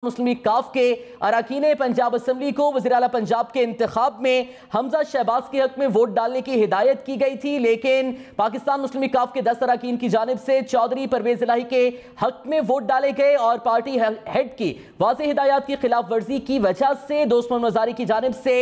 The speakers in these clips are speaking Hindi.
मुस्लिम लीग काफ के अरकान पंजाब असम्बली को वज़ीर आला पंजाब के इंतखाब में हमजा शहबाज के हक में वोट डालने की हिदायत की गई थी, लेकिन पाकिस्तान मुस्लिम लीग काफ के 10 अरकान की जानिब से चौधरी परवेज इलाही के हक में वोट डाले गए और पार्टी हेड की वाज़ेह हिदायत की खिलाफ वर्जी की वजह से दोस्त मोहम्मद मज़ारी की जानिब से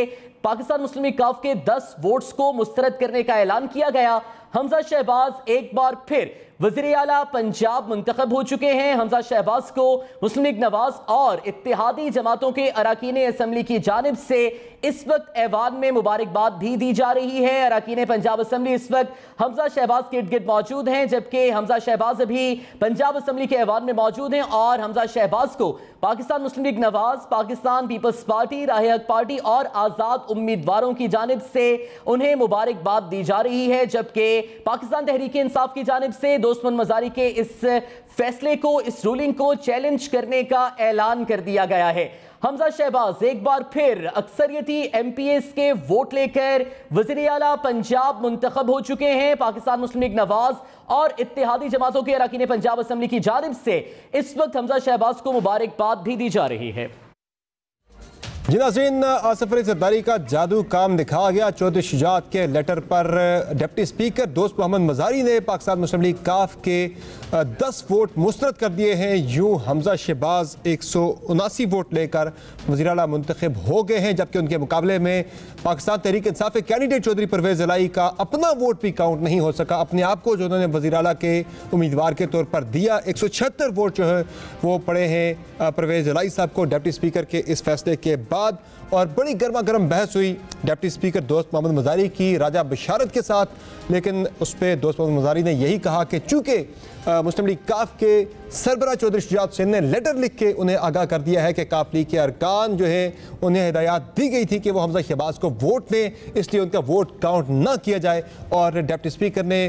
पाकिस्तान मुस्लिम लीग काफ के 10 वोट्स को मुस्तरद करने का ऐलान किया गया। हमजा शहबाज एक बार फिर वज़ीर आला पंजाब मुंतखब हो चुके हैं। हमजा शहबाज को मुस्लिम लीग नवाज और इत्तेहादी जमातों के अरकान असम्बली की जानिब से इस वक्त ऐवान में मुबारकबाद भी दी जा रही है। अरकान पंजाब असम्बली इस वक्त हमजा शहबाज के इर्द गिर्द मौजूद हैं, जबकि हमजा शहबाज अभी पंजाब असम्बली के ऐवान में मौजूद हैं और हमजा शहबाज को Pakistan Muslim League Nawaz, Pakistan Peoples Party, Rah Haq party और आज़ाद उम्मीदवारों की जानिब से उन्हें मुबारकबाद दी जा रही है, जबकि पाकिस्तान तहरीक इंसाफ की जानिब से दोस्त मोहम्मद मज़ारी के इस फैसले को, इस रूलिंग को चैलेंज करने का ऐलान कर दिया गया है। हमजा शहबाज एक बार फिर अक्सरियती MPs के वोट लेकर वज़ीर आला पंजाब मुंतखब हो चुके हैं। पाकिस्तान मुस्लिम लीग नवाज और इत्तेहादी जमातों के अरकान पंजाब असम्बली की जानिब से इस वक्त हमजा शहबाज को मुबारकबाद भी दी जा रही है। जी नाज़रीन, आसिफ अली ज़रदारी का जादू काम दिखाया गया। चौधरी शुजात के लेटर पर डिप्टी स्पीकर दोस्त मोहम्मद मज़ारी ने पाकिस्तान मुस्लिम लीग काफ के 10 वोट मुस्तरद कर दिए हैं। यूँ हमजा शहबाज 179 वोट लेकर वज़ीर आला मुंतखब हो गए हैं, जबकि उनके मुकाबले में पाकिस्तान तहरीक इंसाफ के कैंडिडेट चौधरी परवेज इलाही का अपना वोट भी काउंट नहीं हो सका। अपने आप को जो उन्होंने वज़ीर आला के उम्मीदवार के तौर पर दिया, 176 वोट जो है वो पड़े हैं परवेज इलाही साहब को डिप्टी स्पीकर के इस फैसले के बाद। और बड़ी गर्मा गर्म बहस हुई डिप्टी स्पीकर दोस्त मोहम्मद मज़ारी की राजा बशारत के साथ, लेकिन उस पर दोस्त मोहम्मद मज़ारी ने यही कहा कि चूँकि मुस्लिम लीग काफ के सरबरा चौधरी शुजात हुसैन ने लेटर लिख के उन्हें आगाह कर दिया है कि काफ लीग के अरकान जो है उन्हें हिदायत दी गई थी कि वो हमजा शहबाज को वोट दें, इसलिए उनका वोट काउंट ना किया जाए और डिप्टी स्पीकर ने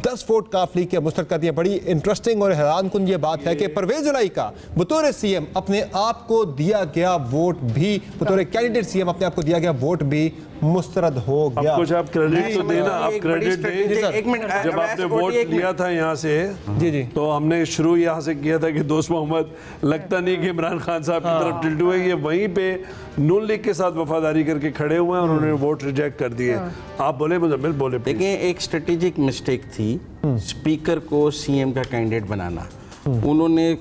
10 वोट काफ लीग के मुस्तरद कर दिए। बड़ी इंटरेस्टिंग और हैरान कुन ये बात है कि परवेज इलाही का बतौर CM अपने आप को दिया गया वोट भी, बतौर कैंडिडेट CM अपने आप को दिया गया वोट भी मुस्तरद हो गया। कुछ आप क्रेडिट तो देना, आप क्रेडिट दें। एक मिनट, जब आपने वोट लिया था यहाँ से जी तो हमने शुरू यहाँ से किया था कि दोस्त मोहम्मद लगता नहीं कि इमरान खान साहब की तरफ टिल्ट हुए, ये वहीं पे नून लीग के साथ वफादारी करके खड़े हुए हैं और उन्होंने वोट रिजेक्ट कर दिए। आप बोले मुजम्मिल, बोले। देखिए, एक स्ट्रेटेजिक मिस्टेक थी स्पीकर को CM का कैंडिडेट बनाना। उन्होंने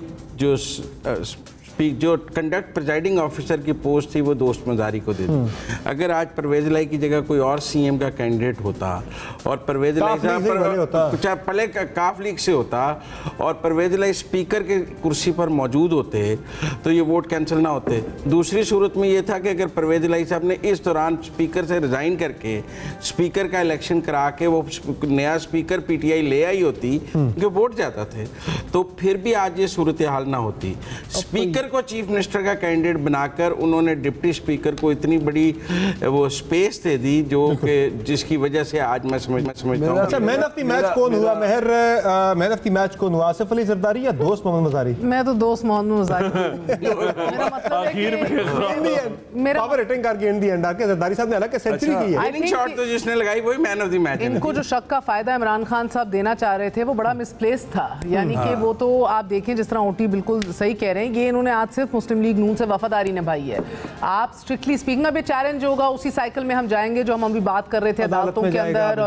जो कंडक्ट प्रिजाइडिंग ऑफिसर की पोस्ट थी वो दोस्त मज़ारी को दे दी। अगर आज परवेज इलाही की जगह कोई और CM का कैंडिडेट होता और परवेज इलाही चाहे पहले काफ लीग से होता और परवेज इलाही स्पीकर के कुर्सी पर मौजूद होते तो ये वोट कैंसिल ना होते। दूसरी सूरत में ये था कि अगर परवेज इलाही साहब ने इस दौरान स्पीकर से रिज़ाइन करके स्पीकर का इलेक्शन करा के वो नया स्पीकर PTI ले आई होती, उनके वोट जाता थे, तो फिर भी आज ये सूरत हाल ना होती। स्पीकर को चीफ मिनिस्टर का कैंडिडेट बनाकर उन्होंने डिप्टी स्पीकर को इतनी बड़ी वो स्पेस दे दी जो कि जिसकी वजह से आज मैं समझता हूं। अच्छा, मैन ऑफ द मैच कौन हुआ? महर, मैन ऑफ द मैच कौन हुआ? आसिफ अली ज़रदारी या दोस्त मोहम्मद मज़ारी? मैं तो दोस्त मोहम्मद मज़ारी। मेरा मतलब आखिर में मेरा पावर हिटिंग करके इन द एंड आके ज़रदारी साहब ने हालांकि सेंचुरी की है। विनिंग शॉट तो जिसने लगाई वही मैन ऑफ द मैच है। इनको जो शक का फायदा इमरान खान साहब देना चाह रहे थे वो बड़ा मिसप्लेस था, यानी कि वो तो आप देखें जिस तरह OT बिल्कुल सही कह रहे हैं, ये इन्होंने आज सिर्फ मुस्लिम लीग नून से वफादारी निभाई है। आप स्ट्रिक्टली स्पीकिंग अब चैलेंज होगा, उसी साइकिल में हम जाएंगे जो हम अभी बात कर रहे थे अदालतों के अंदर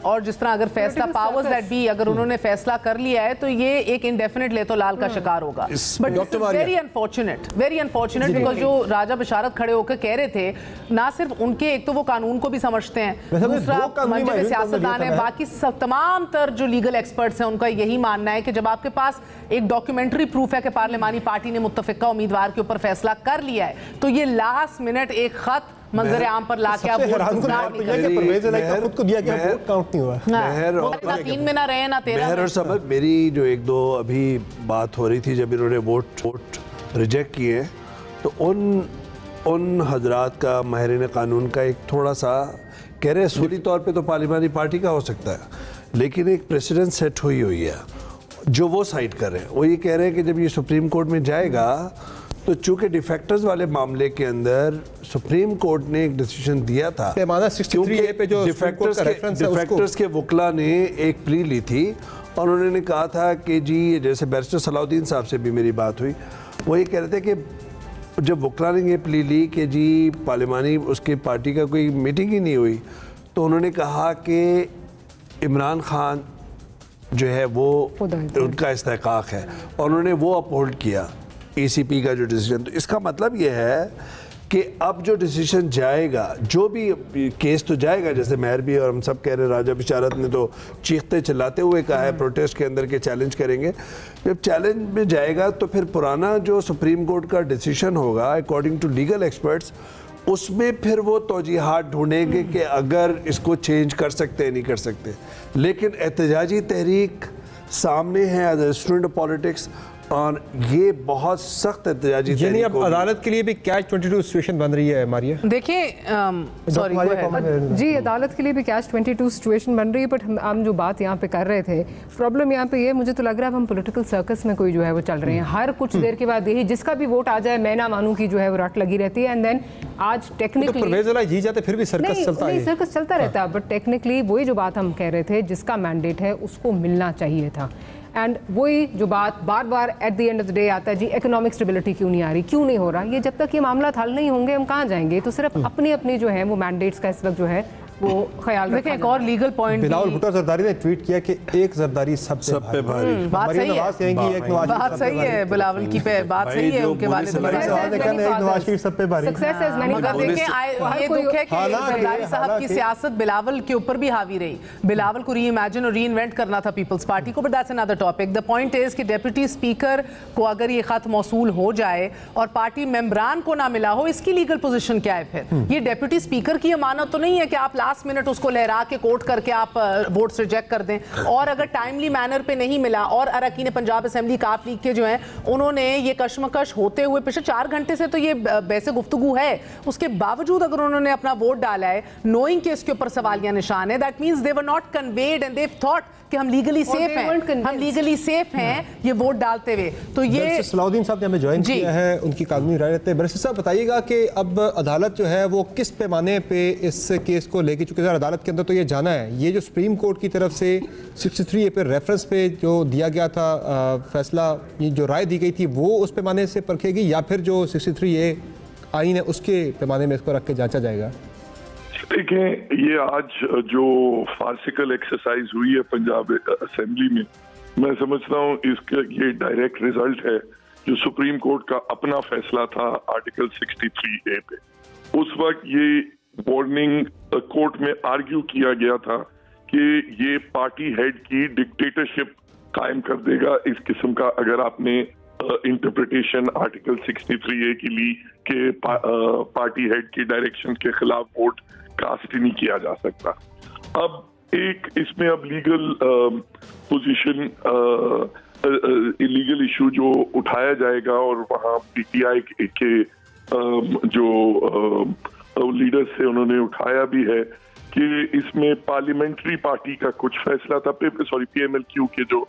और जिस तरह अगर फैसला पावर्स दैट बी अगर उन्होंने फैसला कर लिया है तो ये एक इंडेफिनिट ले तो लाल का शिकार होगा। बट वेरी अनफॉर्चुनेट बिकॉज जो राजा बशारत खड़े होकर कह रहे थे, ना सिर्फ उनके, एक तो वो कानून को भी समझते हैं, दूसरा मंजर सियासतदान है, बाकी तमाम तर जो लीगल एक्सपर्ट्स हैं उनका यही मानना है कि जब आपके पास एक डॉक्यूमेंट्री प्रूफ है कि पार्लिमानी पार्टी ने मुत्तफिका उम्मीदवार के ऊपर फैसला कर लिया है, तो ये लास्ट मिनट एक खत मंजर आम पर लाके आप खुद को दिया गया वोट काउंट नहीं हुआ। ना 3 में ना रहे ना 13 और समझ मेरी जो एक दो अभी बात हो रही थी, जब इन्होंने वोट रिजेक्ट किए तो उन हजरात का, माहिरीन कानून का एक थोड़ा सा कह रहे सूरी तौर पे तो पार्लिमानी पार्टी का हो सकता है, लेकिन एक प्रेसिडेंट सेट हुई है जो वो साइड कर रहे हैं। वो ये कह रहे हैं कि जब ये सुप्रीम कोर्ट में जाएगा तो चूंकि डिफेक्टर्स वाले मामले के अंदर सुप्रीम कोर्ट ने एक डिसीजन दिया था, क्योंकि पे जो डिफेक्टर्स के वकला ने एक प्ली ली थी और उन्होंने कहा था कि जी, जैसे बैरिस्टर सलाउद्दीन साहब से भी मेरी बात हुई, वो ये कह रहे थे कि जब वकला ने ये प्ली ली कि जी पार्लिमानी उसकी पार्टी का कोई मीटिंग ही नहीं हुई, तो उन्होंने कहा कि इमरान खान जो है वो उनका इस्तेहकाक है और उन्होंने वो अपहोल्ड किया ACP का जो डिसीजन। तो इसका मतलब ये है कि अब जो डिसीजन जाएगा, जो भी केस तो जाएगा, जैसे मेहर भी और हम सब कह रहे हैं, राजा बिशारत ने तो चीखते चिल्लाते हुए कहा है प्रोटेस्ट के अंदर के चैलेंज करेंगे। जब चैलेंज में जाएगा तो फिर पुराना जो सुप्रीम कोर्ट का डिसीजन होगा अकॉर्डिंग टू लीगल एक्सपर्ट्स, उसमें फिर वो तौजीहात ढूंढेंगे कि अगर इसको चेंज कर सकते हैं नहीं कर सकते। लेकिन एहतजाजी तहरीक सामने है as a student of politics, और ये बहुत सख्त एहतजाजी यानी अब अदालत के लिए भी कैच 22 सिचुएशन बन रही है मारिया। देखिए जी, अदालत के लिए भी कैच 22 सिचुएशन बन रही है। बट हम जो बात यहाँ पे कर रहे थे, प्रॉब्लम यहाँ पे ये मुझे तो लग रहा है हम पॉलिटिकल सर्कस में कोई जो है वो चल रहे हैं। हर कुछ देर के बाद यही जिसका भी वोट आ जाए मैं ना मानूं की जो है वो रट लगी रहती है। एंड देन आज टेक्निकली परवेज़ इलाही जी जाते फिर भी सर्कस चलता है। सर्कस चलता रहता है, बट टेक्निकली वही जो बात हम कह रहे थे, जिसका मैंडेट है उसको मिलना चाहिए था। एंड वही जो बात बार बार at the end of the day आता है, जी इकोनॉमिक स्टेबिलिटी क्यों नहीं आ रही, क्यों नहीं हो रहा। ये जब तक ये मामला हल नहीं होंगे हम कहाँ जाएंगे। तो सिर्फ अपनी अपनी जो है वो मैंडेट्स का इस वक्त जो है वो ख्याल रखें। एक और लीगल पॉइंट, बिलावल भुट्टो जरदारी ने ट्वीट किया कि एक जरदारी सब पे भारी। बात सही है, बात सही है, बिलावल की पे बात सही है, उनके वाले नवाज शरीफ सब पे भारी। मगर देखें ये दुख है कि जरदारी साहब की सियासत बिलावल के ऊपर भी हावी रही। बिलावल को री इमेजिन और री इन्वेंट करना था पीपल्स पार्टी को, but that's another topic. The point is कि डिप्टी स्पीकर को अगर ये खत मौसूल हो जाए और पार्टी मेंबरान को ना मिला हो, इसकी लीगल पोजीशन क्या है फिर? ये डिप्टी स्पीकर की अमानत तो नहीं है कि आप लास्ट मिनट उसको लहरा के कोर्ट करके आप वोट्स रिजेक्ट कर दें। और अगर टाइमली मैनर पे नहीं मिला और अरकान पंजाब असेंबली काफ लीग के जो हैं उन्होंने ये कशमकश होते हुए पिछले 4 घंटे से तो ये वैसे गुफ्तगू है, उसके बावजूद अगर उन्होंने अपना वोट डाला है नोइंग के इसके ऊपर सवालिया निशान है, that means they were not conveyed and they thought कि हम लीगली सेफ हैं, हम लीगली सेफ हैं ये वोट डालते हुए। तो ये सलाउद्दीन साहब ने हमें ज्वाइन किया है, उनकी कानूनी राय रहते हैं। बरसी साहब बताइएगा कि अब अदालत जो है वो किस पैमाने पे इस केस को लेके, चूंकि अदालत के अंदर तो ये जाना है, ये जो सुप्रीम कोर्ट की तरफ से 63A पे रेफरेंस पे जो दिया गया था फैसला, ये जो राय दी गई थी वो उस पैमाने से परखेगी या फिर जो 63A आईन है उसके पैमाने में इसको रख के जांचा जाएगा? देखें, ये आज जो फार्सिकल एक्सरसाइज हुई है पंजाब असेंबली में, मैं समझता हूँ इसका ये डायरेक्ट रिजल्ट है जो सुप्रीम कोर्ट का अपना फैसला था आर्टिकल 63A पे। उस वक्त ये वार्निंग कोर्ट में आर्ग्यू किया गया था कि ये पार्टी हेड की डिक्टेटरशिप कायम कर देगा इस किस्म का, अगर आपने इंटरप्रिटेशन आर्टिकल 63A की ली कि पार्टी हेड की डायरेक्शन के खिलाफ वोट कास्ट नहीं किया जा सकता। अब एक इसमें अब लीगल पोजीशन, इलीगल इशू जो उठाया जाएगा और वहाँ PTI के जो लीडर्स से उन्होंने उठाया भी है कि इसमें पार्लियामेंट्री पार्टी का कुछ फैसला था, PMLQ के जो